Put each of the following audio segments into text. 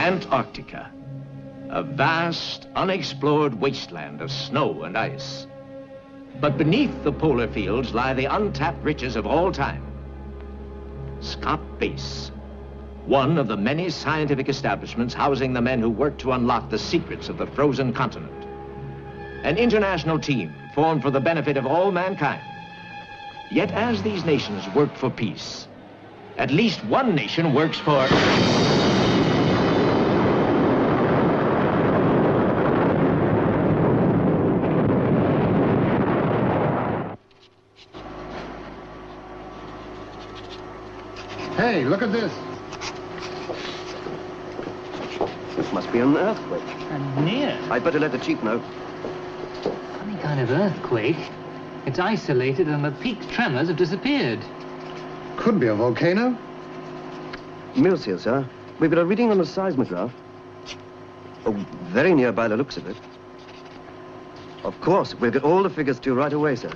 Antarctica, a vast, unexplored wasteland of snow and ice. But beneath the polar fields lie the untapped riches of all time. Scott Base, one of the many scientific establishments housing the men who work to unlock the secrets of the frozen continent. An international team formed for the benefit of all mankind. Yet as these nations work for peace, at least one nation works for... Hey, look at this. This must be an earthquake. And near. I'd better let the chief know. Funny kind of earthquake. It's isolated and the peak tremors have disappeared. Could be a volcano. Mills here, sir. We've got a reading on the seismograph. Oh, very near by the looks of it. Of course, we'll get all the figures to you right away, sir.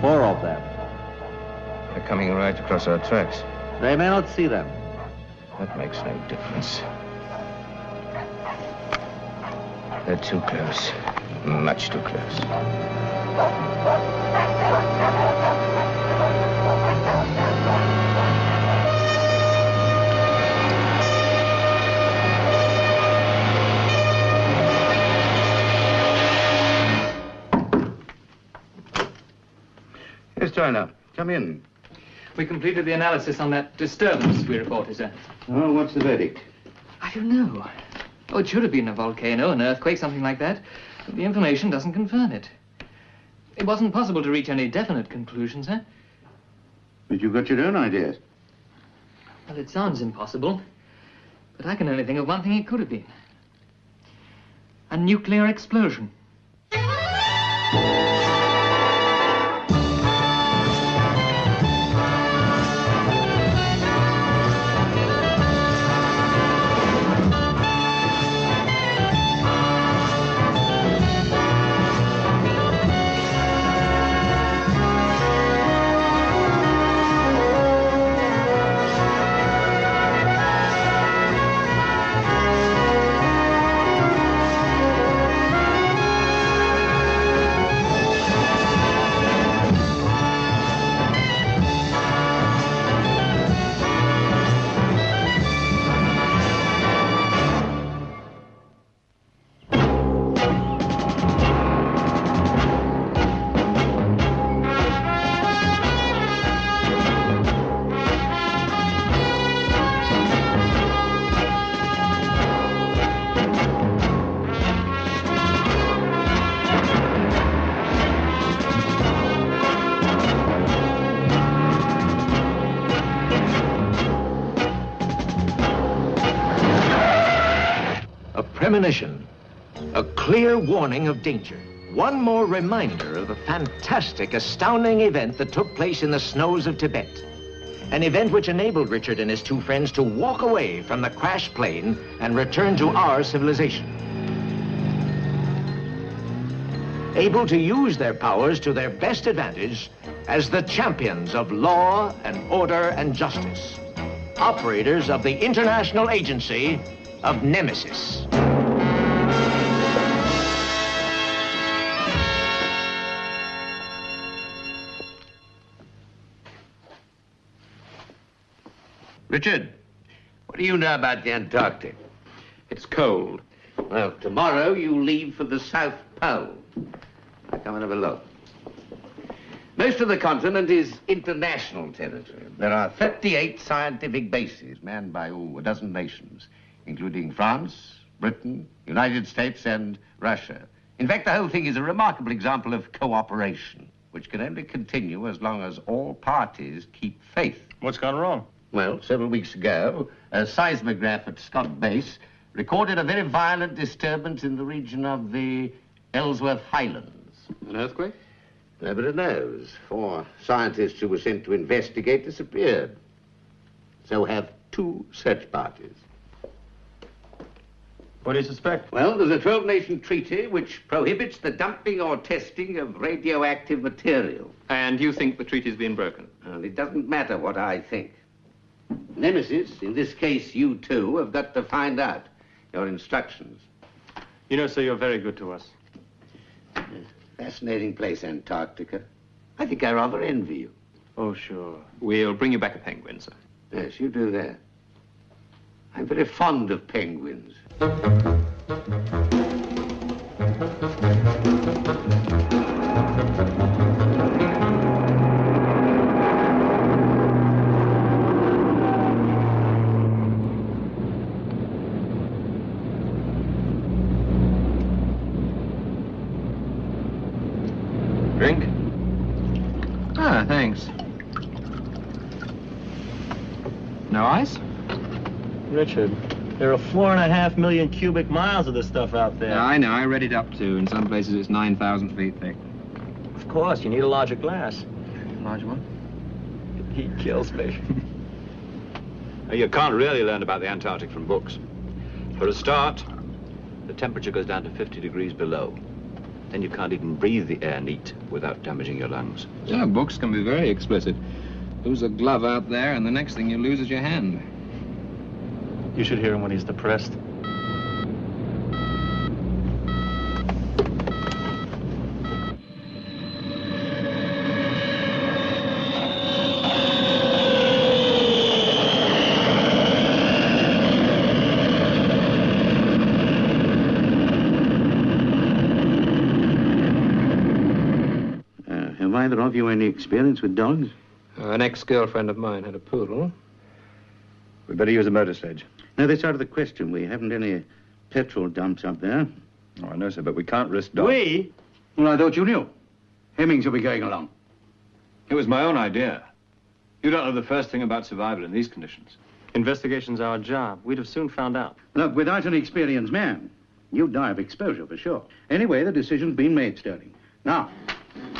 Four of them. They're coming right across our tracks. They may not see them. That makes no difference. They're too close. Much too close. Yes, China. Come in. We completed the analysis on that disturbance we reported, sir. Well, what's the verdict? I don't know. Oh, it should have been a volcano, an earthquake, something like that. But the information doesn't confirm it. It wasn't possible to reach any definite conclusions, sir. But you've got your own ideas. Well, it sounds impossible. But I can only think of one thing it could have been. A nuclear explosion. Premonition, a clear warning of danger. One more reminder of the fantastic, astounding event that took place in the snows of Tibet. An event which enabled Richard and his two friends to walk away from the crashed plane and return to our civilization. Able to use their powers to their best advantage as the champions of law and order and justice. Operators of the International Agency of Nemesis. Richard, what do you know about the Antarctic? It's cold. Well, tomorrow you leave for the South Pole. Now come and have a look. Most of the continent is international territory. There are 38 scientific bases manned by a dozen nations, including France, Britain, United States, and Russia. In fact, the whole thing is a remarkable example of cooperation, which can only continue as long as all parties keep faith. What's gone wrong? Well, several weeks ago, a seismograph at Scott Base recorded a very violent disturbance in the region of the Ellsworth Highlands. An earthquake? Nobody knows. 4 scientists who were sent to investigate disappeared. So have 2 search parties. What do you suspect? Well, there's a 12-nation treaty which prohibits the dumping or testing of radioactive material. And you think the treaty's been broken? Well, it doesn't matter what I think. Nemesis, in this case you two, have got to find out your instructions. You know, sir, you're very good to us. Fascinating place, Antarctica. I think I rather envy you. Oh, sure. We'll bring you back a penguin, sir. Yes, you do that. I'm very fond of penguins. Drink? Ah, thanks. No ice? Richard, there are 4.5 million cubic miles of this stuff out there. Yeah, I know. I read it up too. In some places it's 9,000 feet thick. Of course, you need a larger glass. Large one? He kills me. You can't really learn about the Antarctic from books. For a start, the temperature goes down to 50 degrees below. Then you can't even breathe the air neat without damaging your lungs. Yeah, books can be very explicit. Lose a glove out there, and the next thing you lose is your hand. You should hear him when he's depressed. Have either of you any experience with dogs? An ex-girlfriend of mine had a poodle. We'd better use a motor sledge. No, that's out of the question. We haven't any petrol dumps up there. Oh, I know, sir, but we can't risk dogs. We? Well, I thought you knew. Hemmings will be going along. It was my own idea. You don't know the first thing about survival in these conditions. Investigation's our job. We'd have soon found out. Look, without an experienced man, you'd die of exposure for sure. Anyway, the decision's been made, Sterling. Now,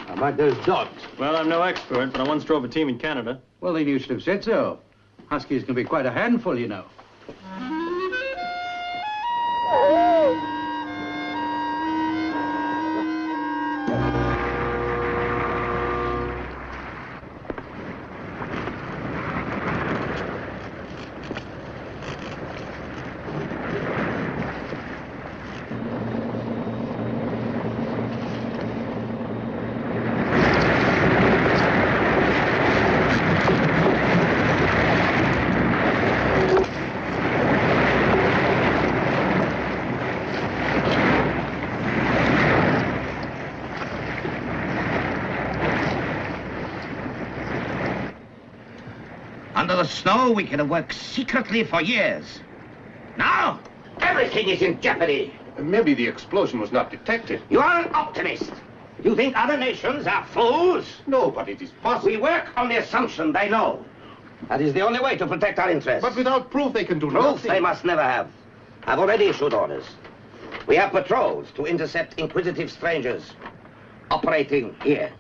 how about those dogs? Well, I'm no expert, but I once drove a team in Canada. Well, then you should have said so. Huskies can be quite a handful, you know. Under the snow, we could have worked secretly for years. Now, everything is in jeopardy. Maybe the explosion was not detected. You are an optimist. You think other nations are fools? No, but it is possible. We work on the assumption they know. That is the only way to protect our interests. But without proof, they can do Proof nothing. they must never have. I've already issued orders. We have patrols to intercept inquisitive strangers operating here.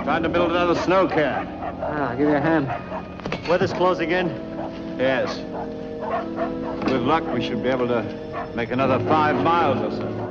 Trying to build another snow cairn. I'll give you a hand. Weather's closing in? Yes. With luck, we should be able to make another 5 miles or so.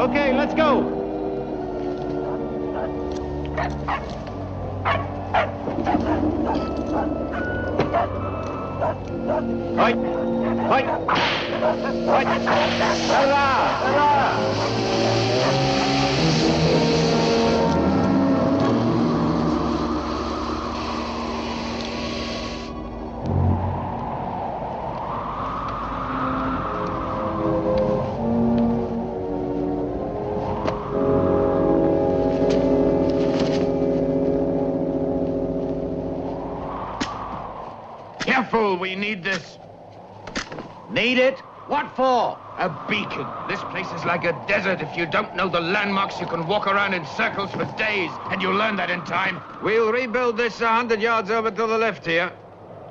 Okay, let's go. Right. Right. Right. Hurrah! Hurrah! Careful, we need this. Need it? What for? A beacon. This place is like a desert. If you don't know the landmarks, you can walk around in circles for days, and you'll learn that in time. We'll rebuild this 100 yards over to the left here.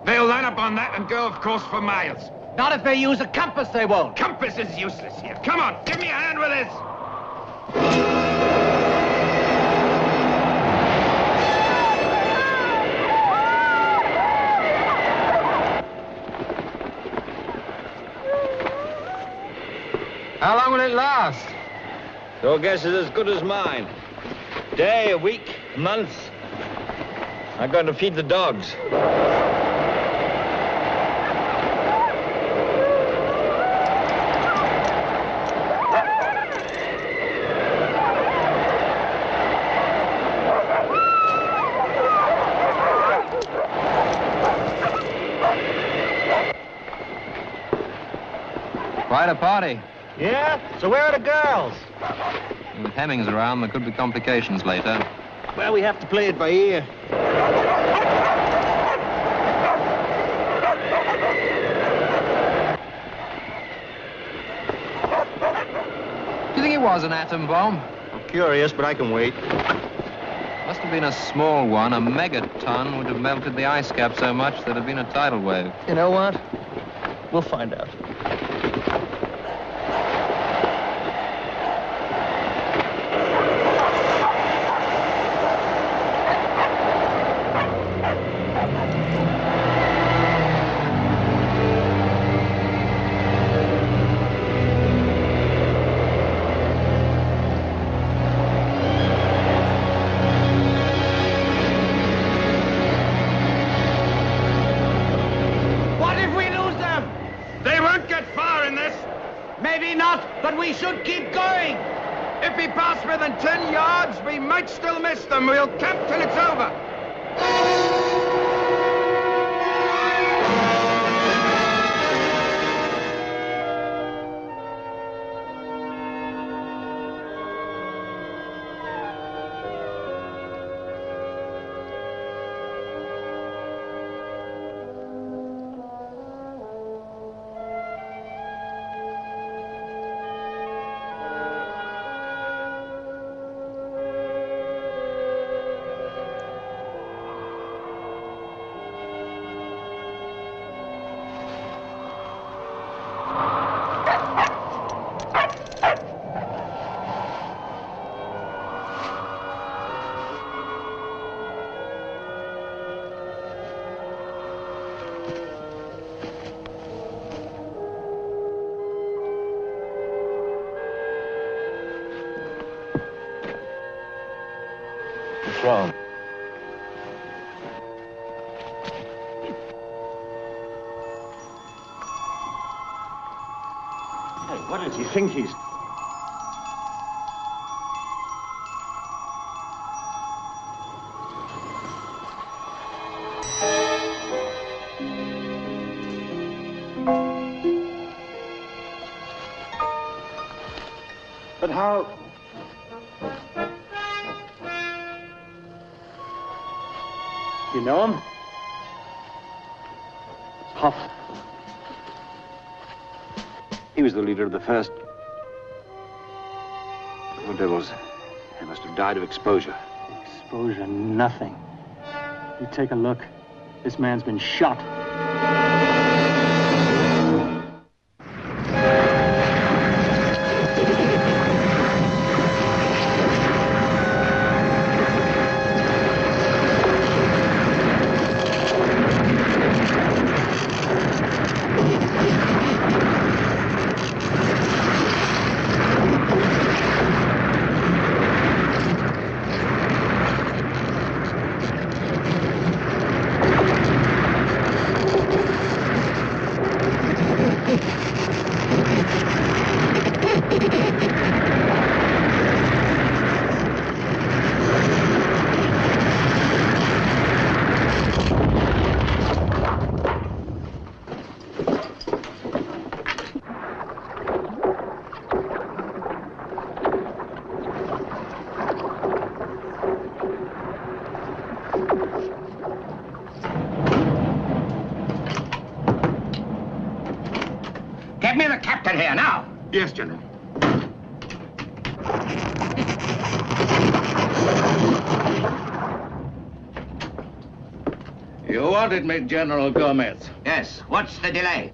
They'll line up on that and go off course for miles. Not if they use a compass, they won't. Compass is useless here. Come on, give me a hand with this. How long will it last? Your guess is as good as mine. Day, a week, a month. I'm going to feed the dogs. Quite a party. Yeah? So where are the girls? With Hemmings around, there could be complications later. Well, we have to play it by ear. Do you think it was an atom bomb? I'm curious, but I can wait. Must have been a small one. A megaton would have melted the ice cap so much there'd have been a tidal wave. You know what? We'll find out. Maybe not, but we should keep going. If we pass within 10 yards, we might still miss them. We'll camp till it's over. What's wrong? Hey, what does he think he's... But how... You know him? Huff. He was the leader of the first... Oh, devils. He must have died of exposure. Exposure, nothing. You take a look. This man's been shot. here, now! Yes, General. You wanted me, General Gomez. Yes. What's the delay?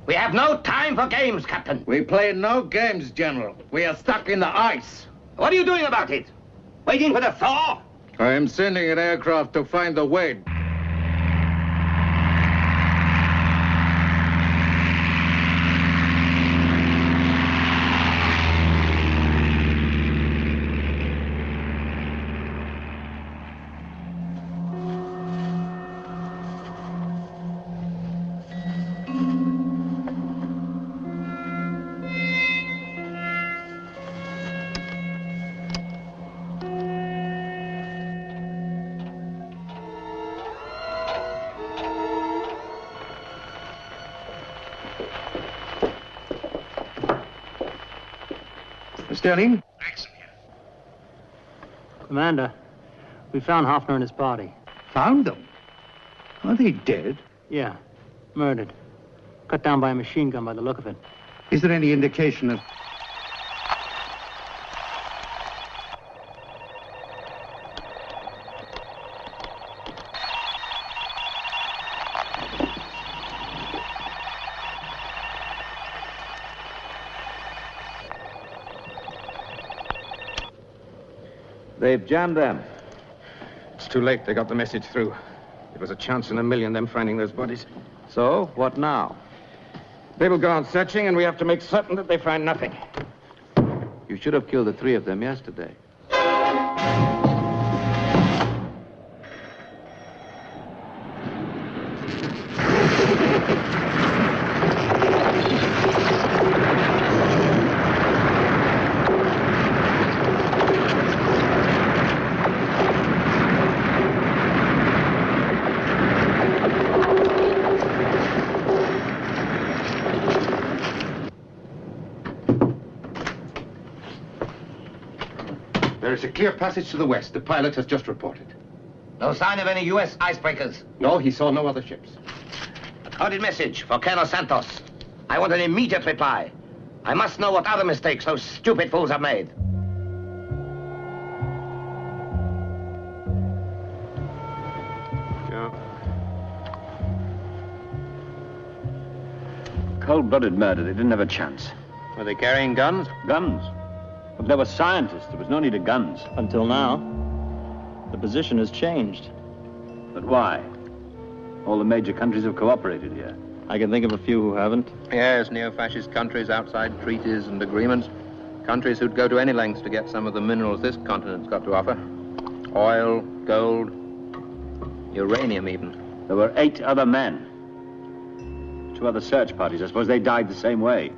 We have no time for games, Captain. We play no games, General. We are stuck in the ice. What are you doing about it? Waiting for the thaw? I am sending an aircraft to find the Wade. Sterling? Commander, we found Hoffner and his party. Found them? Are they dead? Yeah, murdered. Cut down by a machine gun by the look of it. Is there any indication of... They've jammed them. It's too late. They got the message through. It was a chance in a million, them finding those bodies. So, what now? They will go on searching, and we have to make certain that they find nothing. You should have killed the 3 of them yesterday. There is a clear passage to the west. The pilot has just reported. No sign of any U.S. icebreakers. No, he saw no other ships. A coded message for Colonel Santos. I want an immediate reply. I must know what other mistakes those stupid fools have made. Cold-blooded murder. They didn't have a chance. Were they carrying guns? Guns? But they were scientists. There was no need of guns. Until now, the position has changed. But why? All the major countries have cooperated here. I can think of a few who haven't. Yes, neo-fascist countries outside treaties and agreements. Countries who'd go to any lengths to get some of the minerals this continent's got to offer. Oil, gold, uranium even. There were 8 other men. 2 other search parties. I suppose they died the same way.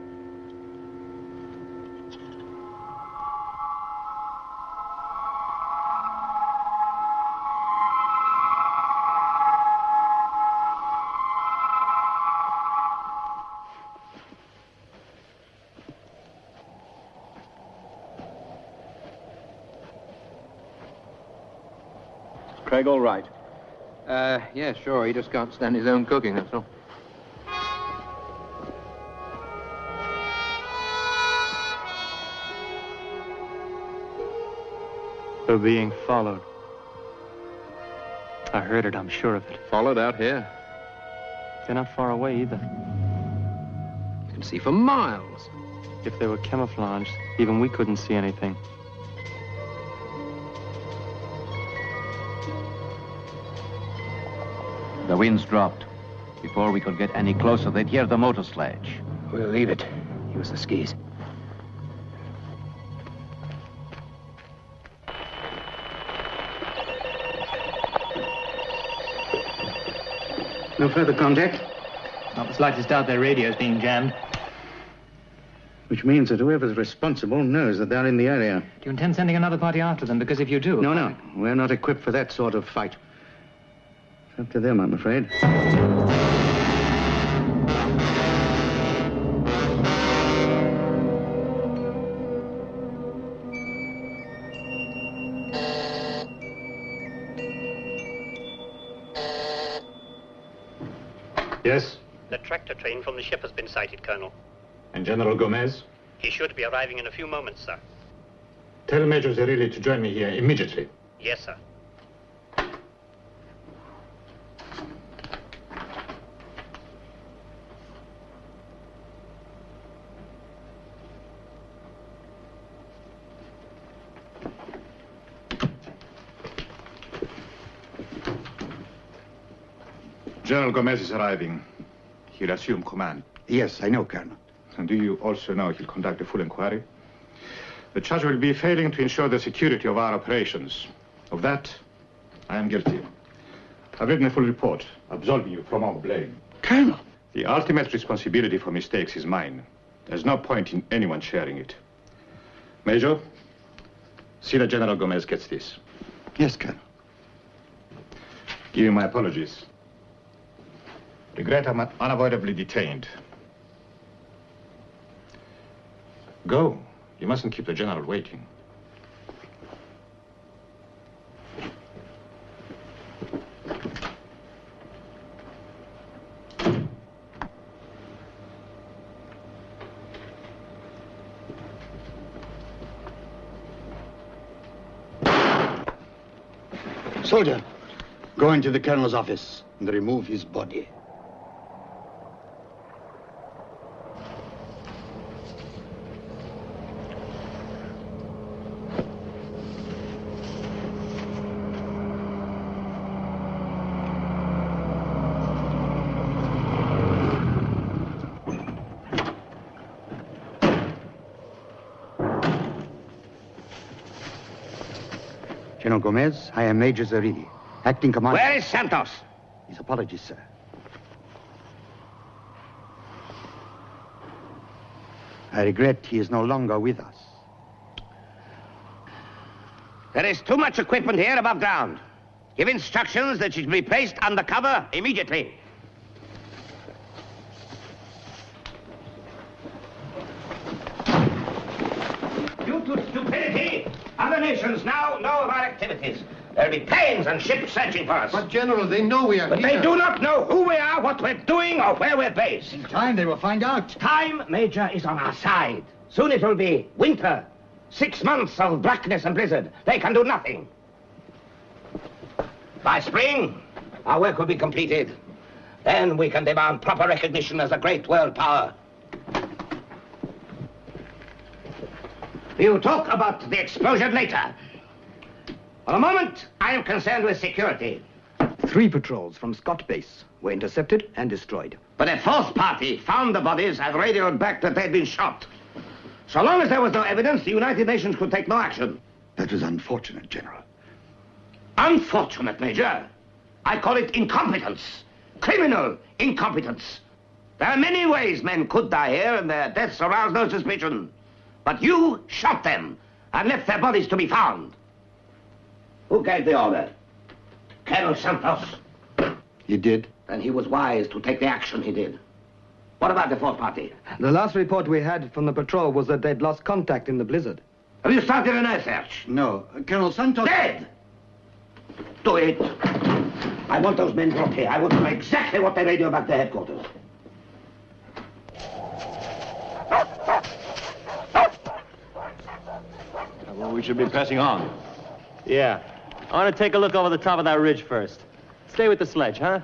Craig all right? Yeah, sure. He just can't stand his own cooking, that's all. They're being followed. I heard it, I'm sure of it. Followed out here. They're not far away either. You can see for miles. If they were camouflaged, even we couldn't see anything. The wind's dropped. Before we could get any closer, they'd hear the motor sledge. We'll leave it. Use the skis. No further contact? Not the slightest doubt their radio's being jammed. Which means that whoever's responsible knows that they're in the area. Do you intend sending another party after them? Because if you do... No. We're not equipped for that sort of fight. It's up to them, I'm afraid. Yes? The tractor train from the ship has been sighted, Colonel. And General Gomez? He should be arriving in a few moments, sir. Tell Major Zerilli to join me here immediately. Yes, sir. General Gomez is arriving. He'll assume command. Yes, I know, Colonel. And do you also know he'll conduct a full inquiry? The charge will be failing to ensure the security of our operations. Of that, I am guilty. I've written a full report, absolving you from all blame. Colonel! The ultimate responsibility for mistakes is mine. There's no point in anyone sharing it. Major, see that General Gomez gets this. Yes, Colonel. Give him my apologies. Regret I'm unavoidably detained. Go. You mustn't keep the General waiting. Soldier, go into the Colonel's office and remove his body. General Gomez, I am Major Zerilli, acting commander. Where is Santos? His apologies, sir. I regret he is no longer with us. There is too much equipment here above ground. Give instructions that it should be placed under cover immediately. Due to stupidity, other nations now know of our activities. There'll be planes and ships searching for us. But, General, they know we are But here. they do not know who we are, what we're doing, or where we're based. In time, they will find out. Time, Major, is on our side. Soon it will be winter. 6 months of blackness and blizzard. They can do nothing. By spring, our work will be completed. Then we can demand proper recognition as a great world power. We'll talk about the explosion later. For the moment, I am concerned with security. 3 patrols from Scott Base were intercepted and destroyed. But a fourth party found the bodies and radioed back that they'd been shot. So long as there was no evidence, the United Nations could take no action. That was unfortunate, General. Unfortunate, Major. I call it incompetence. Criminal incompetence. There are many ways men could die here, and their deaths arouse no suspicion. But you shot them and left their bodies to be found. Who gave the order? Colonel Santos. He did? And he was wise to take the action he did. What about the fourth party? The last report we had from the patrol was that they'd lost contact in the blizzard. Have you started an air search? No. Colonel Santos... Dead! Do it. I want those men brought here. I want to know exactly what they radio back to headquarters. Well, we should be pressing on. Yeah. I want to take a look over the top of that ridge first. Stay with the sledge, huh?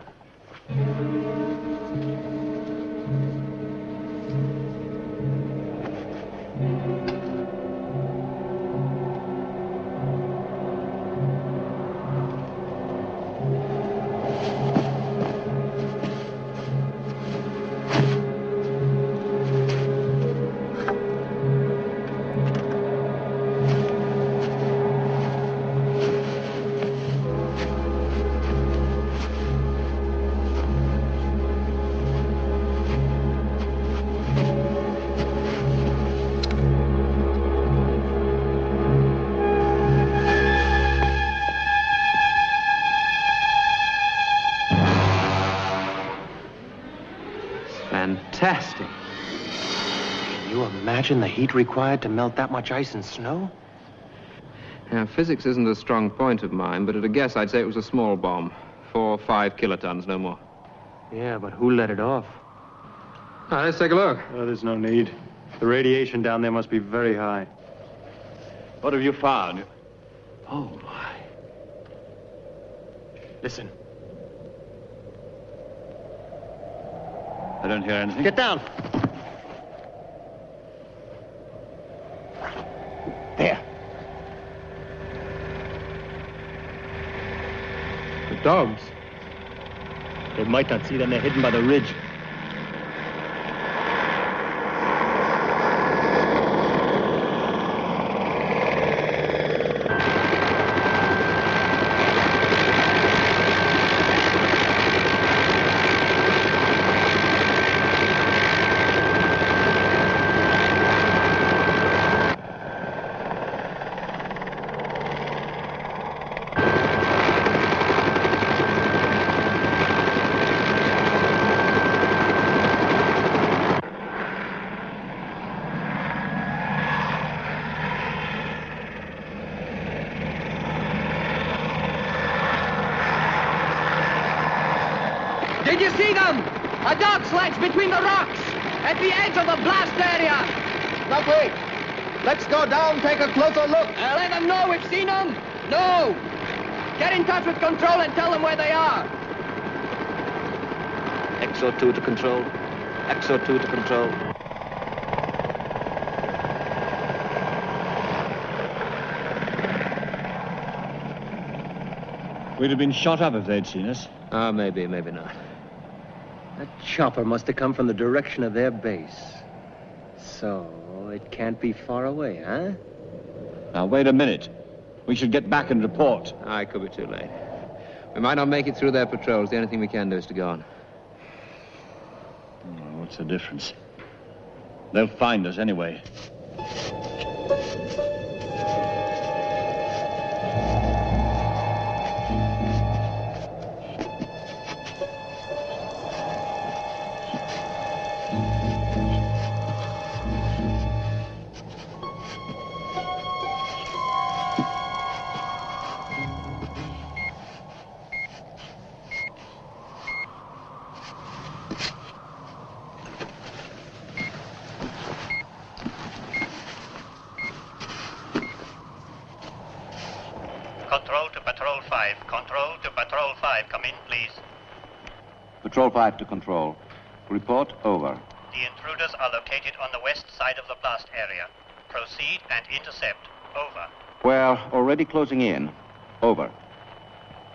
Fantastic. Can you imagine the heat required to melt that much ice and snow? Now, physics isn't a strong point of mine, but at a guess, I'd say it was a small bomb. 4 or 5 kilotons, no more. Yeah, but who let it off? Let's take a look. Oh, there's no need. The radiation down there must be very high. What have you found? Oh, my. Listen. I don't hear anything. Get down. There. The dogs. They might not see them. They're hidden by the ridge. Did you see them? A dog sledge between the rocks, at the edge of the blast area. Now wait. Let's go down, take a closer look. Let them know we've seen them. No. Get in touch with control and tell them where they are. XO2 to control. XO2 to control. We'd have been shot up if they'd seen us. Maybe, maybe not. That chopper must have come from the direction of their base. So, it can't be far away, huh? Now, wait a minute. We should get back and report. It could be too late. We might not make it through their patrols. The only thing we can do is to go on. Oh, what's the difference? They'll find us anyway. Control to Patrol 5. Control to Patrol 5. Come in, please. Patrol 5 to control. Report over. The intruders are located on the west side of the blast area. Proceed and intercept. Over. We're already closing in. Over.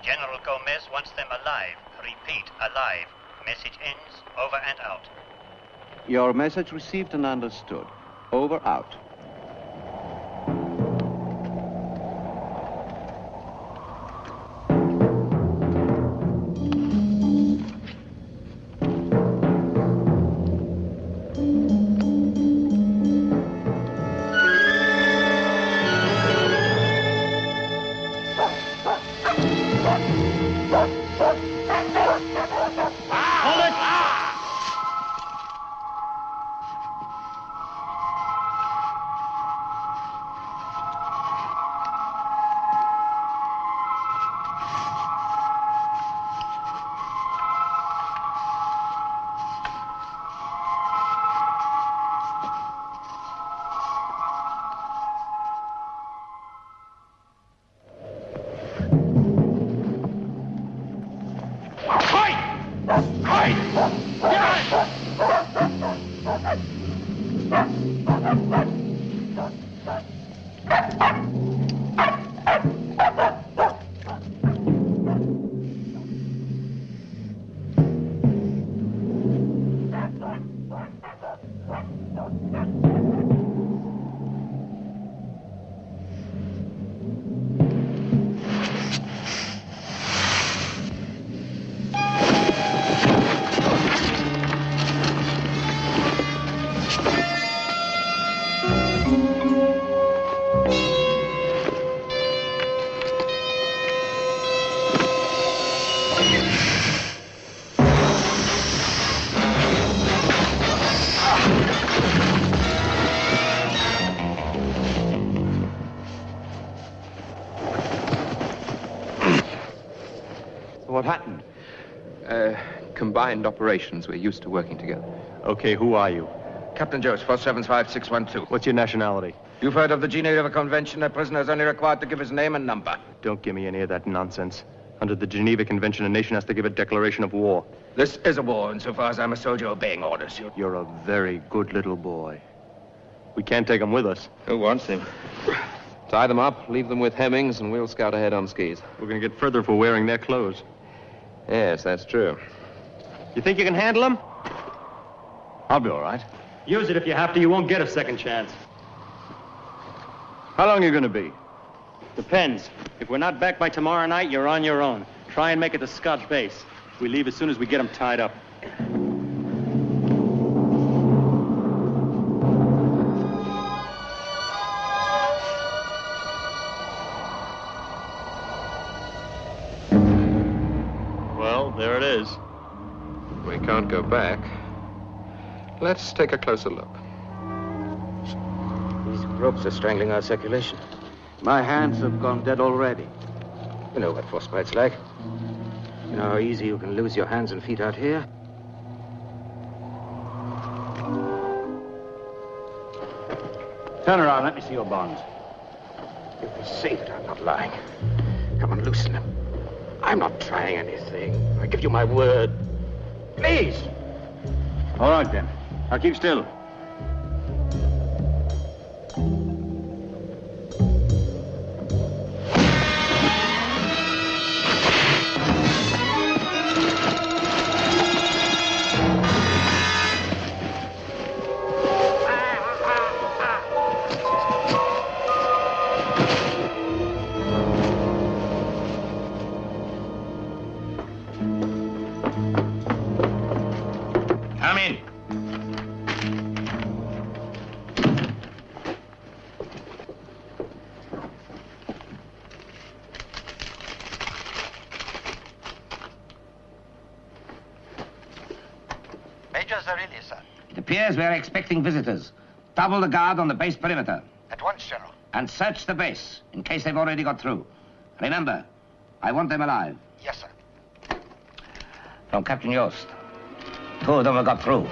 General Gomez wants them alive. Repeat, alive. Message ends. Over and out. Your message received and understood. Over, out. What happened? Combined operations. We're used to working together. Okay, who are you? Captain Jost, 475612. What's your nationality? You've heard of the Geneva Convention. A prisoner is only required to give his name and number. Don't give me any of that nonsense. Under the Geneva Convention, a nation has to give a declaration of war. This is a war, insofar as I'm a soldier obeying orders. You're a very good little boy. We can't take him with us. Who wants him? Tie them up, leave them with Hemmings, and we'll scout ahead on skis. We're going to get further if we're wearing their clothes. Yes, that's true. You think you can handle him? I'll be all right. Use it if you have to. You won't get a second chance. How long are you going to be? Depends. If we're not back by tomorrow night, you're on your own. Try and make it to Scotch base. We leave as soon as we get them tied up. Well, there it is. We can't go back. Let's take a closer look. These ropes are strangling our circulation. My hands have gone dead already. You know what frostbite's like. You know how easy you can lose your hands and feet out here? Turn around, let me see your bonds. You can see that I'm not lying. Come on, loosen them. I'm not trying anything. I give you my word. Please! All right, then. Now keep still. Come in. Major Zarilli, sir. It appears we're expecting visitors. Double the guard on the base perimeter. At once, General. And search the base, in case they've already got through. Remember, I want them alive. Yes, sir. From Captain Yost. 2 of them have got through.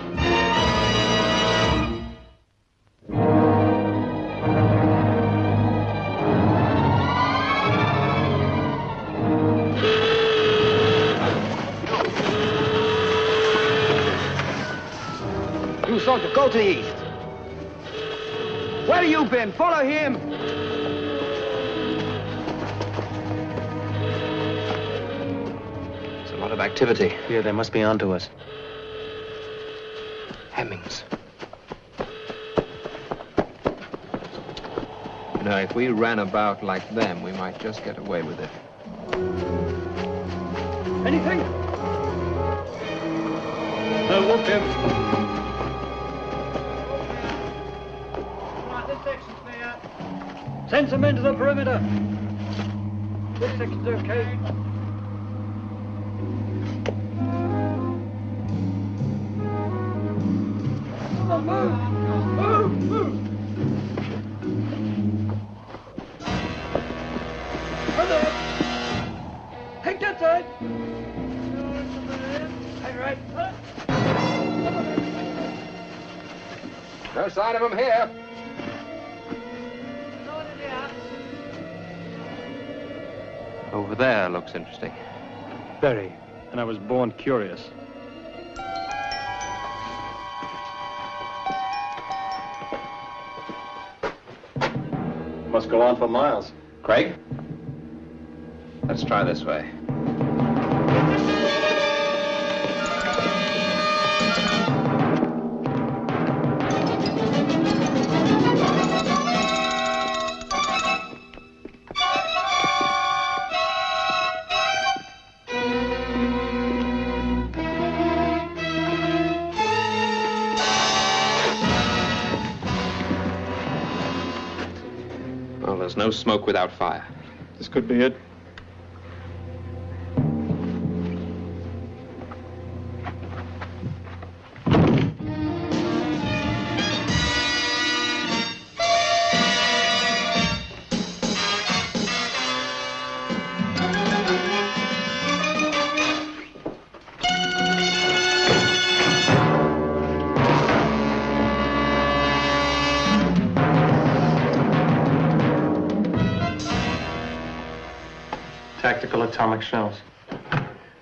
You soldier, go to the east. Where have you been? Follow him. There's a lot of activity. Yeah, they must be onto us. Hemmings. Now, if we ran about like them, we might just get away with it. Anything? No, whoop him. This section's clear. Send some men to the perimeter. This section's okay. Come on, move! Move! Move! Brother! Hang that side! Hang right. No sign of them here. Over there looks interesting. Very. And I was born curious. Must go on for miles. Craig? Let's try this way. Well, there's no smoke without fire. This could be it. atomic shells.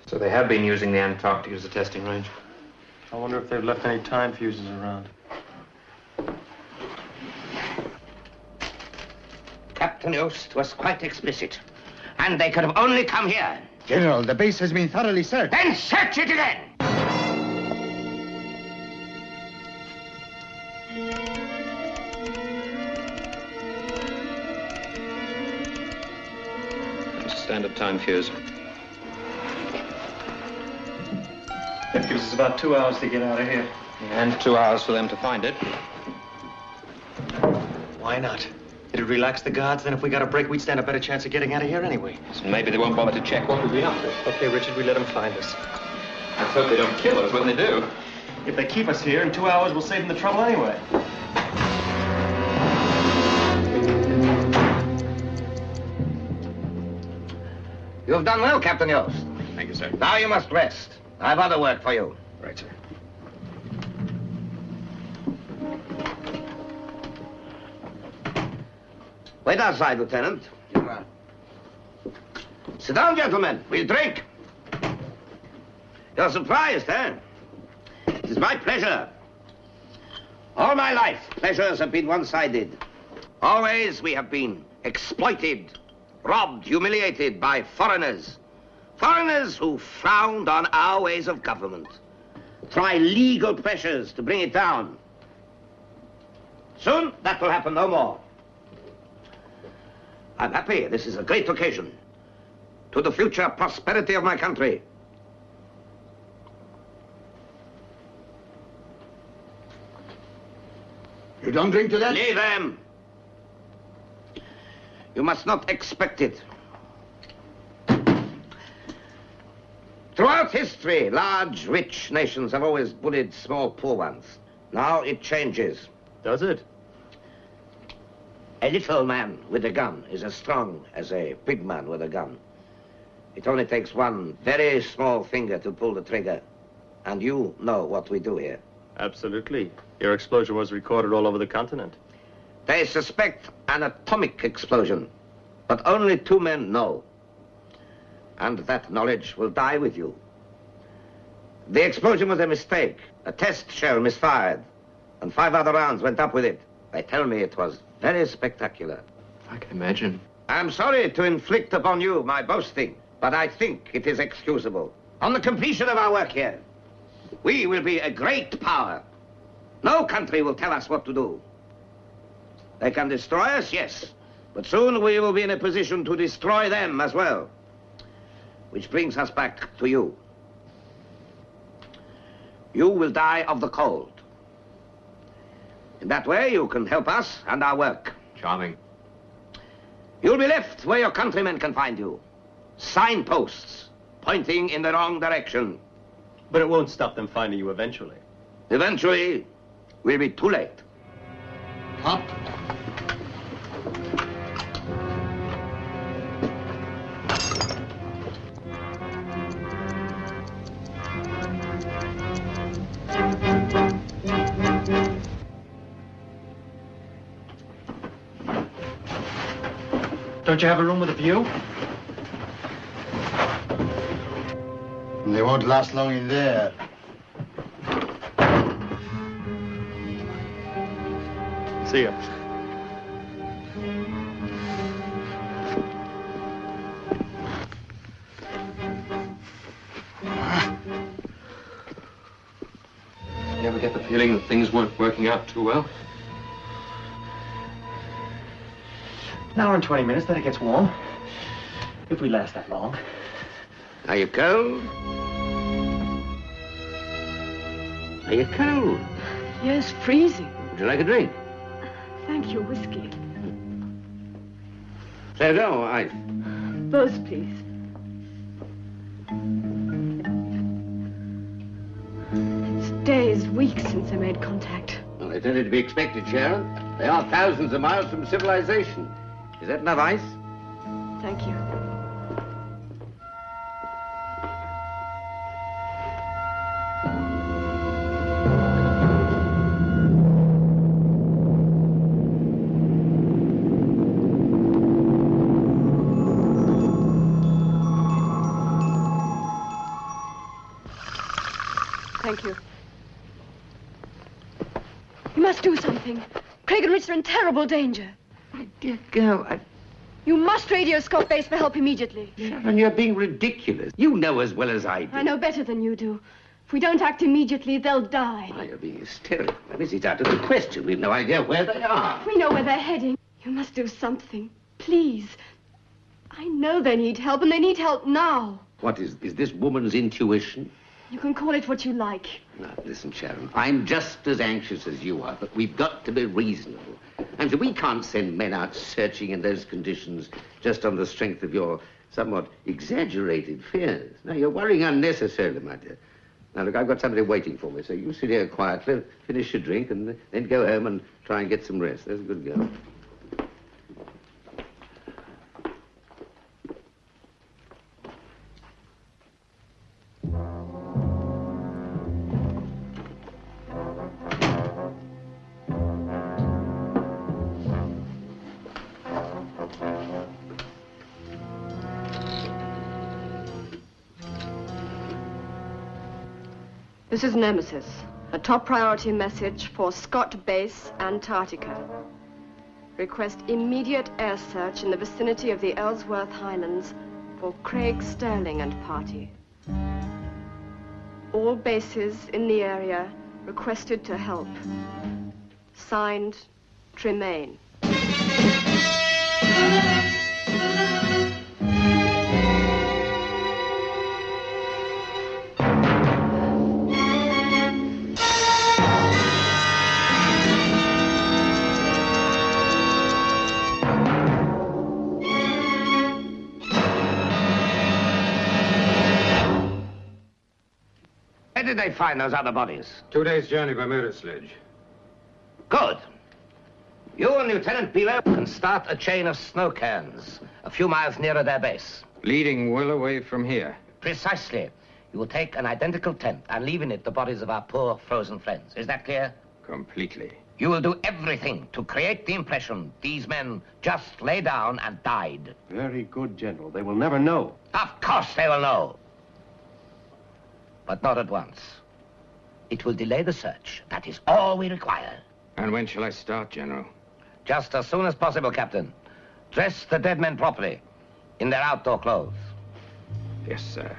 So they have been using the Antarctic as a testing range. I wonder if they've left any time fuses around. Captain Yost was quite explicit. And they could have only come here. General, the base has been thoroughly searched. Then search it again! It's a standard time fuse. That gives us about 2 hours to get out of here. And 2 hours for them to find it. Why not? It'd relax the guards, then if we got a break, we'd stand a better chance of getting out of here anyway. So maybe they won't bother to check what we've been up to. Okay, Richard, we let them find us. Let's hope they don't kill us when they do. If they keep us here, in 2 hours, we'll save them the trouble anyway. You have done well, Captain Yost. Thank you, sir. Now you must rest. I have other work for you. Right, sir. Wait outside, Lieutenant. Sit down, gentlemen. We'll drink. You're surprised, eh? It is my pleasure. All my life, pleasures have been one-sided. Always we have been exploited, robbed, humiliated by foreigners. Foreigners who frowned on our ways of government. Try legal pressures to bring it down. Soon, that will happen no more. I'm happy. This is a great occasion to the future prosperity of my country. You don't drink to that? Leave them. You must not expect it. Throughout history, large, rich nations have always bullied small, poor ones. Now it changes. Does it? A little man with a gun is as strong as a big man with a gun. It only takes one very small finger to pull the trigger. And you know what we do here. Absolutely. Your explosion was recorded all over the continent. They suspect an atomic explosion, but only 2 men know. And that knowledge will die with you. The explosion was a mistake. A test shell misfired, and 5 other rounds went up with it. They tell me it was very spectacular. I can imagine. I'm sorry to inflict upon you my boasting, but I think it is excusable. On the completion of our work here, we will be a great power. No country will tell us what to do. They can destroy us, yes, but soon we will be in a position to destroy them as well. Which brings us back to you. You will die of the cold. In that way, you can help us and our work. Charming. You'll be left where your countrymen can find you. Signposts pointing in the wrong direction. But it won't stop them finding you eventually. Eventually, we'll be too late. Up. Don't you have a room with a view? They won't last long in there. See ya. You ever get the feeling that things weren't working out too well? An hour and 20 minutes, then it gets warm. If we last that long. Are you cold? Are you cold? Yes, freezing. Would you like a drink? Thank you, whiskey. Say no, ice. Both, please. It's days, weeks since I made contact. Well, it's only to be expected, Sharon. They are thousands of miles from civilization. Is that enough ice? Thank you. Thank you. You must do something. Craig and Richard are in terrible danger. My dear girl, You must radio Scott Base for help immediately. Sharon, you're being ridiculous. You know as well as I do. I know better than you do. If we don't act immediately, they'll die. Why, you're being hysterical. This is out of the question. We've no idea where they are. We know where they're heading. You must do something. Please. I know they need help, and they need help now. What is this woman's intuition? You can call it what you like. Now, listen, Sharon, I'm just as anxious as you are, but we've got to be reasonable. I'm sure we can't send men out searching in those conditions just on the strength of your somewhat exaggerated fears. Now, you're worrying unnecessarily, my dear. Now, look, I've got somebody waiting for me, so you sit here quietly, finish your drink, and then go home and try and get some rest. There's a good girl. This is Nemesis, a top priority message for Scott Base, Antarctica. Request immediate air search in the vicinity of the Ellsworth Highlands for Craig Sterling and party. All bases in the area requested to help. Signed, Tremaine. Where did they find those other bodies? 2 days' journey by motor sledge. Good. You and Lieutenant Beeler can start a chain of snow cairns a few miles nearer their base. Leading well away from here. Precisely. You will take an identical tent and leave in it the bodies of our poor frozen friends. Is that clear? Completely. You will do everything to create the impression these men just lay down and died. Very good, General. They will never know. Of course they will know. But not at once. It will delay the search. That is all we require. And when shall I start, General? Just as soon as possible, Captain. Dress the dead men properly, in their outdoor clothes. Yes, sir.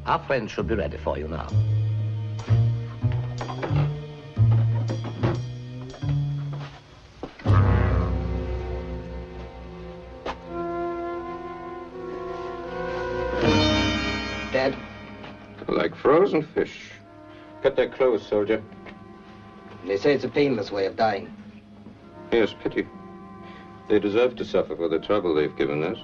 Our friends should be ready for you now. Dead? Like frozen fish. Cut their clothes, soldier. They say it's a painless way of dying. Yes, pity. They deserve to suffer for the trouble they've given us.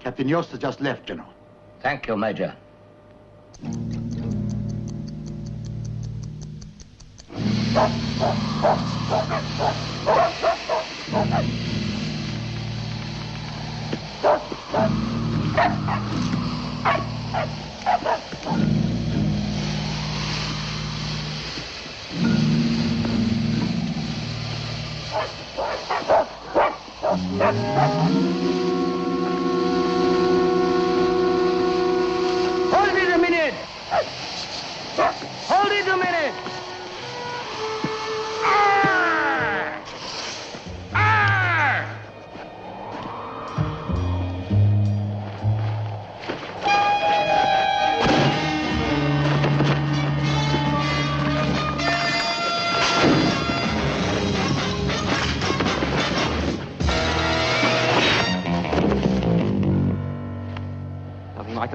Captain Yost has just left, General. Thank you, Major. Hold it a minute! Hold it a minute!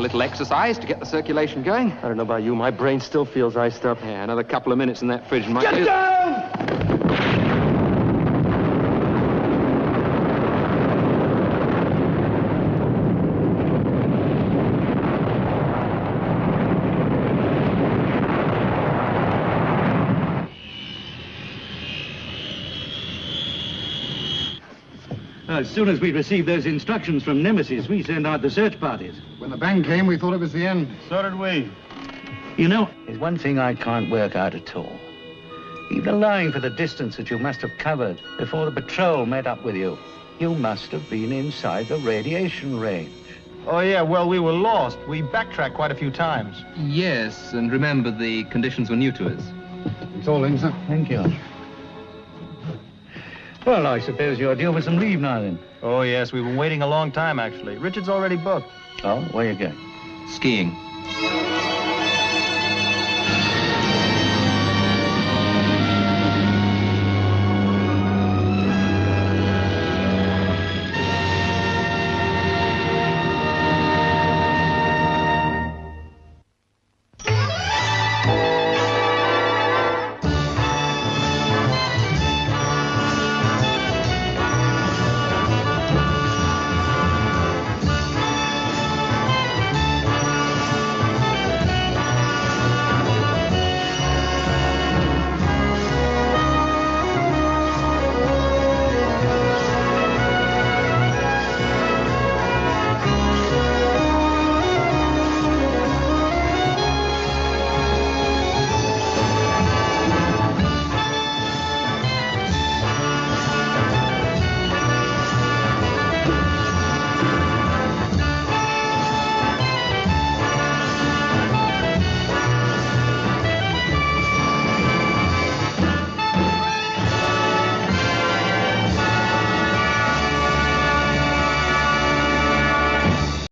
a little exercise to get the circulation going. I don't know about you, my brain still feels iced up. Yeah, another couple of minutes in that fridge might... Get down! As soon as we received those instructions from Nemesis, we sent out the search parties. When the bang came, we thought it was the end. So did we. You know, there's one thing I can't work out at all. Even allowing for the distance that you must have covered before the patrol met up with you, you must have been inside the radiation range. Oh, yeah, well, we were lost. We backtracked quite a few times. Yes, and remember, the conditions were new to us. It's all in, sir. Thank you. Well, I suppose you're due for some leave now, then. Oh, yes, we've been waiting a long time, actually. Richard's already booked. Oh, where you going? Skiing.